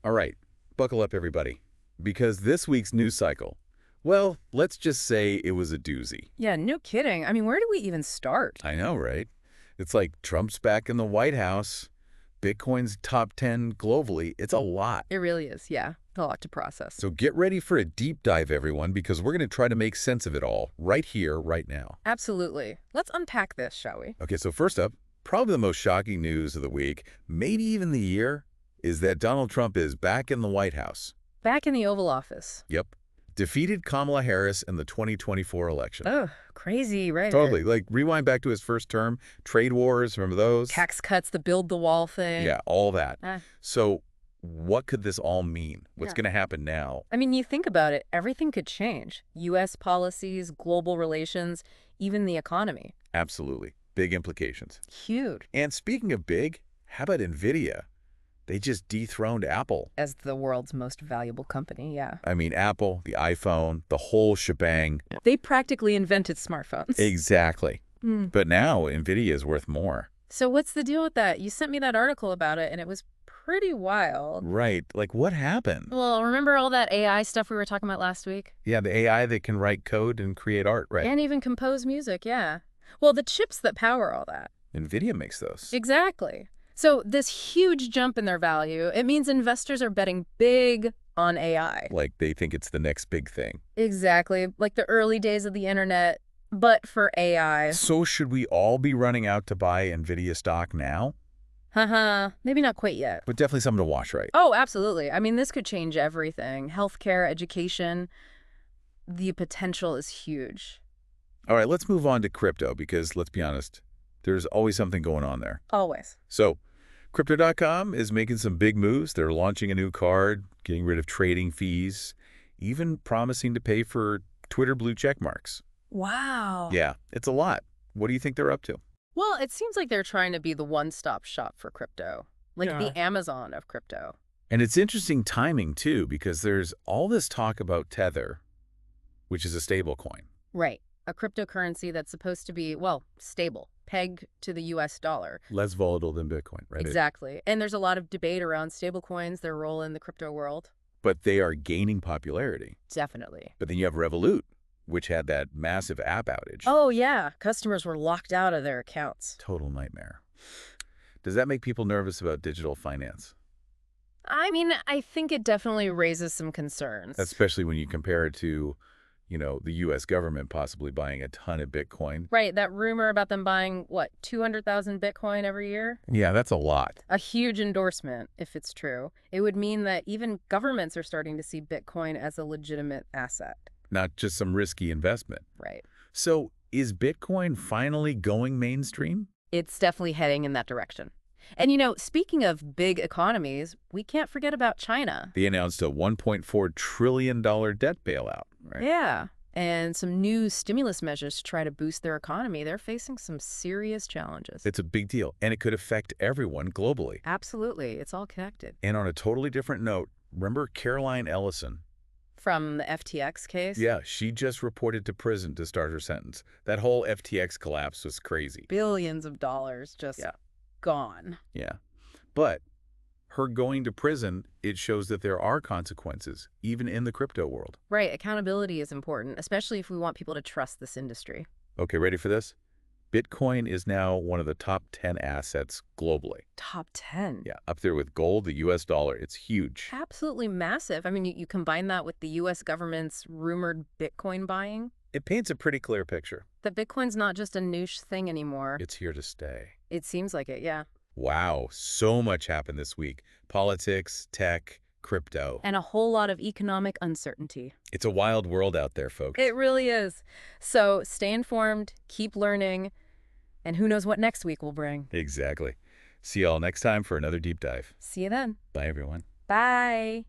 All right, buckle up, everybody, because this week's news cycle, well, let's just say it was a doozy. Yeah, no kidding. I mean, where do we even start? I know, right? It's like Trump's back in the White House, Bitcoin's top 10 globally. It's a lot. It really is, yeah. A lot to process. So get ready for a deep dive, everyone, because we're going to try to make sense of it all right here, right now. Absolutely. Let's unpack this, shall we? Okay, so first up, probably the most shocking news of the week, maybe even the year, is that Donald Trump is back in the White House. Back in the Oval Office. Yep. Defeated Kamala Harris in the 2024 election. Oh, crazy, right? Totally. Like, rewind back to his first term, trade wars, remember those? Tax cuts, the build the wall thing. Yeah, all that. Ah. So what could this all mean? What's going to happen now? I mean, you think about it, everything could change. U.S. policies, global relations, even the economy. Absolutely. Big implications. Huge. And speaking of big, how about NVIDIA? They just dethroned Apple. As the world's most valuable company, yeah. I mean, Apple, the iPhone, the whole shebang. They practically invented smartphones. Exactly. But now NVIDIA is worth more. So what's the deal with that? You sent me that article about it, and it was pretty wild. Right. Like, what happened? Well, remember all that AI stuff we were talking about last week? Yeah, the AI that can write code and create art, right? And even compose music, yeah. Well, the chips that power all that. NVIDIA makes those. Exactly. So this huge jump in their value, it means investors are betting big on AI. Like, they think it's the next big thing. Exactly. Like the early days of the internet, but for AI. So should we all be running out to buy NVIDIA stock now? Haha, maybe not quite yet. But definitely something to watch, right? Oh, absolutely. I mean, this could change everything. Healthcare, education, the potential is huge. All right, let's move on to crypto because, let's be honest, there's always something going on there. Always. So, Crypto.com is making some big moves. They're launching a new card, getting rid of trading fees, even promising to pay for Twitter blue check marks. Wow. Yeah, it's a lot. What do you think they're up to? Well, it seems like they're trying to be the one-stop shop for crypto, like the Amazon of crypto. And it's interesting timing, too, because there's all this talk about Tether, which is a stable coin. Right. A cryptocurrency that's supposed to be, well, stable, pegged to the U.S. dollar. Less volatile than Bitcoin, right? Exactly. And there's a lot of debate around stablecoins, their role in the crypto world. But they are gaining popularity. Definitely. But then you have Revolut, which had that massive app outage. Oh, yeah. Customers were locked out of their accounts. Total nightmare. Does that make people nervous about digital finance? I mean, I think it definitely raises some concerns. Especially when you compare it to, the U.S. government possibly buying a ton of Bitcoin. Right, that rumor about them buying, what, 200,000 Bitcoin every year? Yeah, that's a lot. A huge endorsement, if it's true. It would mean that even governments are starting to see Bitcoin as a legitimate asset. Not just some risky investment. Right. So is Bitcoin finally going mainstream? It's definitely heading in that direction. And speaking of big economies, we can't forget about China. They announced a $1.4 trillion debt bailout, right? Yeah. And some new stimulus measures to try to boost their economy. They're facing some serious challenges. It's a big deal, and it could affect everyone globally. Absolutely. It's all connected. And on a totally different note, remember Caroline Ellison? From the FTX case? Yeah, she just reported to prison to start her sentence. That whole FTX collapse was crazy. Billions of dollars just gone. Yeah. But her going to prison, it shows that there are consequences, even in the crypto world. Right. Accountability is important, especially if we want people to trust this industry. Okay, ready for this? Bitcoin is now one of the top 10 assets globally. Top 10? Yeah, up there with gold, the U.S. dollar. It's huge. Absolutely massive. I mean, you combine that with the U.S. government's rumored Bitcoin buying. It paints a pretty clear picture. That Bitcoin's not just a niche thing anymore. It's here to stay. It seems like it, yeah. Wow, so much happened this week. Politics, tech, crypto. And a whole lot of economic uncertainty. It's a wild world out there, folks. It really is. So stay informed, keep learning, and who knows what next week will bring. Exactly. See y'all next time for another deep dive. See you then. Bye, everyone. Bye.